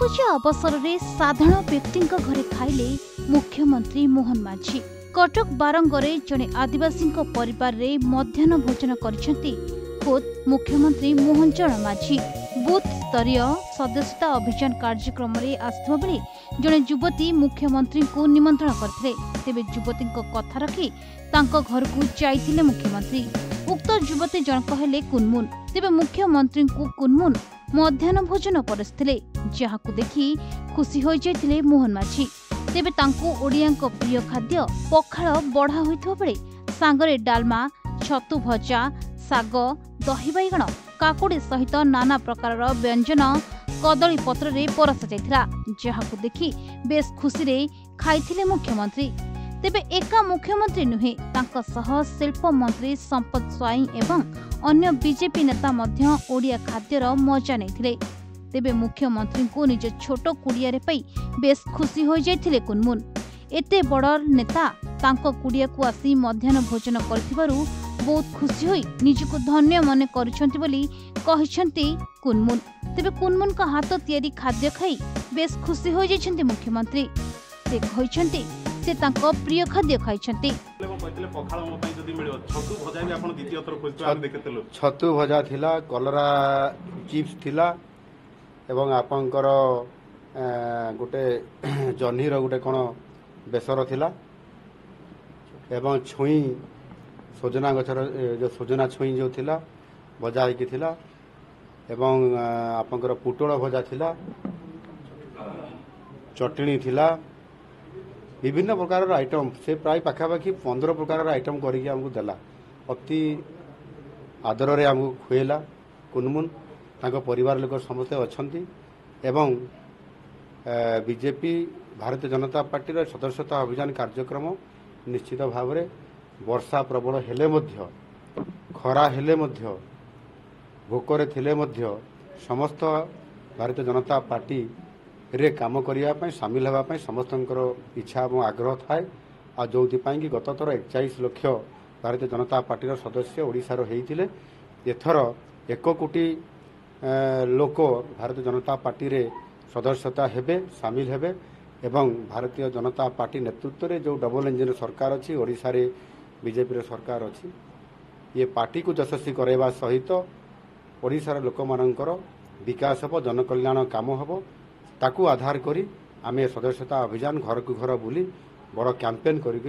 पूजा अवसर में साधारण व्यक्ति घरे खाइले मुख्यमंत्री मोहन माझी। कटक बारंगरे जड़े आदिवासी परिवार रे मध्याह्न भोजन करिसेंती खुद मुख्यमंत्री मोहन चरण माझी। बूथ स्तरीय सदस्यता अभियान कार्यक्रम में आसुवा बेले जड़े युवती मुख्यमंत्री को निमंत्रण करथिले। तेबे युवती कथा रखी तांको घर को जाइथिले मुख्यमंत्री। उक्त युवती जनक हेले कुनमुन। तेबे मुख्यमंत्री को कुनमुन मध्याह्न भोजन परसिथिले, जहाकु देखि खुशी होई जाइथिले मोहन माझी। तेबे तांको ओडियांक प्रिय खाद्य पखाळ बढा होइथो बेले सांगरे डालमा, छतु भजा, साग, दही बैगण, काकुड़ी सहित नाना प्रकार व्यंजन कदली पत्र रे परसा जाइथिला, जहाकु देखि बेस खुशी रे खाइथिले मुख्यमंत्री। तेबे एका मुख्यमंत्री नुहे, तांका सह शिल्प मंत्री संपत स्वाई एवं अन्य बीजेपी नेता मध्य ओडिया खाद्यर मजा नैथिले। तेबे मुख्यमंत्री को निज छोट कुड़िया रे पई बेस खुशी हो जाइथिले कुनमुन। एते बड़ नेता तांको कुड़िया को आसी मध्याह्न भोजन करथिबारु बहुत खुशी होई निजको धन्य मने करिसंती बोली कहिसंती कुनमुन। तेबे कुनमुन का हाथ तियारी खाद्य खाई बेस खुशी हो जाइछंती मुख्यमंत्री। से कहिसंती से तांको प्रिय खाद्य खाइछंती। छतु भजा थिला, कलरा चिप्स थिला एवं आपनकर गोटे जह्नीर गोटे कोन बेसर थिला एवं छुई सजना गछर जो सजना छुई जो थिला भजा होइकी थिला एवं आपनकर पुटोळ भजा थिला, चटनी थिला, विभिन्न प्रकार आइटम से प्राय पाखापाखि 15 प्रकार आइटम करके हमको देला। अति आदर रे हमको खुएला कुनमुन। तांको परिवार लोक समस्ते अछंती एवं बीजेपी भारतीय जनता पार्टी रो सदस्यता अभियान कार्यक्रम निश्चित भाव रे वर्षा प्रबल हेले मध्य, खरा हेले मध्य, भोकरे थिले मध्य समस्त भारतीय जनता पार्टी रे काम करिया पय शामिल हेबा पय समस्तंकर इच्छा और आग्रह थाए। आ जोथि पय कि गत थर 41 लाख भारतीय जनता पार्टी रो सदस्य ओडिसा रो हेइथिले। एथर 1 कोटी लोक भारतीय जनता पार्टी रे सदस्यता हेबे, शामिल हेबे एवं भारतीय जनता पार्टी नेतृत्व रे जो डबल इंजन सरकार अछि, ओडिसा रे बीजेपी रे सरकार अछि, ये पार्टी को यशस्वी करैबा सहित ओडिसा रे लोक मानकर विकास हो, जनकल्याण काम हो, ताकू आधार करी आमे सदस्यता अभियान घर को घर बुली बड़ कैंपेन करी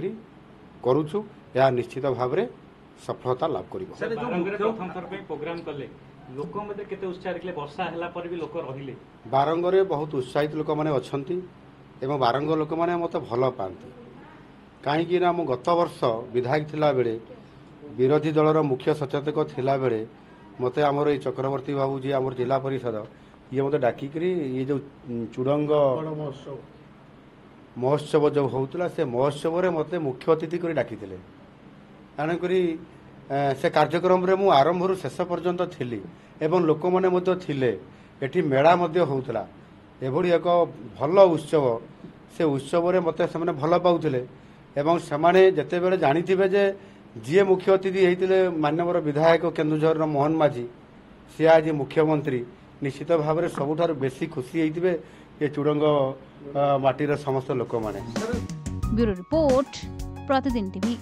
करूछु। या निश्चित भाव रे सफलता लाभ करिवो। सर जो मुख्य थंतर पे प्रोग्राम कले लोक मध्ये केते उत्साह रखले, वर्षा हला पर भी लोक रहिले। बारंगरे बहुत उत्साहित लोक माने अछंती एवं बारंग लोक माने मते भलो पांती। काहे कि ना मो गत वर्ष विधायक थिला बेले विरोधी दलर मुख्य सचेतक थिला बेले मते हमर ए चक्रवर्ती बाबू जी हमर जिला परिषद ये मते डाकी करी ये जो चुडंग महोत्सव जो होउतला से महोत्सव रे मते मुख्य अतिथि करी डाकी थिले। आने करी से कार्यक्रम रे मु आरंभ रु शेष पर्यंत थिली एवं लोक माने मते थिले। एठी मेळा मध्य होउतला। एभडी एक भल उत्सव, से उत्सव रे मते से भल पाउथिले एवं सेमाने जते बेले जानिथिबे जे जे मुख्य अतिथि हेतिले माननीय विधायक केन्दुझर मोहन माझी, से आज मुख्यमंत्री। निश्चित भाव में सबुठार बेसी खुशी हेतिबे ये चुडंग माटीर समस्त लोक माने। ब्यूरो रिपोर्ट, प्रतिदिन टीवी।